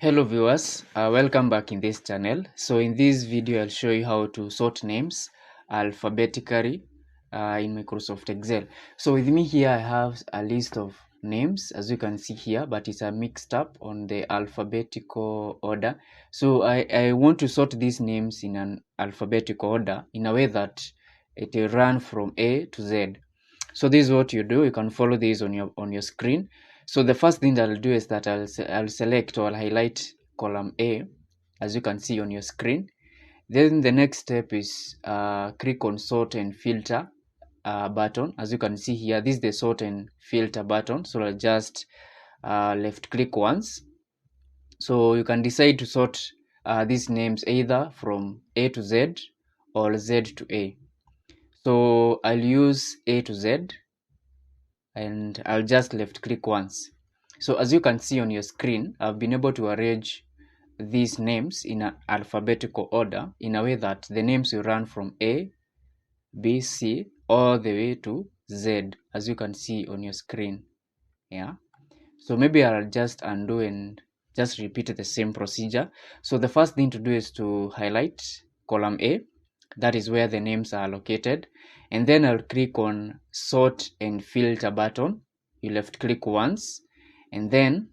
Hello viewers, welcome back in this channel. So in this video I'll show you how to sort names alphabetically in Microsoft Excel. So with me here I have a list of names, as you can see here, but it's a mixed up on the alphabetical order. So I want to sort these names in an alphabetical order in a way that it will run from A to Z. So this is what you do. You can follow this on your screen. So the first thing that I'll do is that I'll select or I'll highlight column A, as you can see on your screen. Then the next step is click on sort and filter button. As you can see here, this is the sort and filter button. So I'll just left click once. So you can decide to sort these names either from A to Z or Z to A. So I'll use A to Z and I'll just left click once. So as you can see on your screen, I've been able to arrange these names in an alphabetical order in a way that the names will run from A, B, C all the way to Z, as you can see on your screen. Yeah. So maybe I'll just undo and just repeat the same procedure. So the first thing to do is to highlight column A. That is where the names are located. And then I'll click on sort and filter button. You left click once and then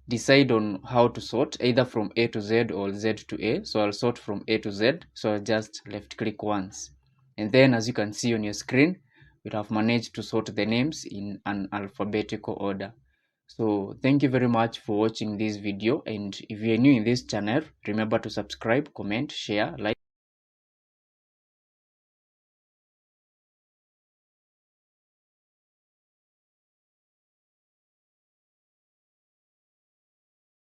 decide on how to sort, either from A to Z or Z to A. So I'll sort from A to Z. So I'll just left click once. And then as you can see on your screen, we have managed to sort the names in an alphabetical order. So thank you very much for watching this video, and if you are new in this channel, remember to subscribe, comment, share, like.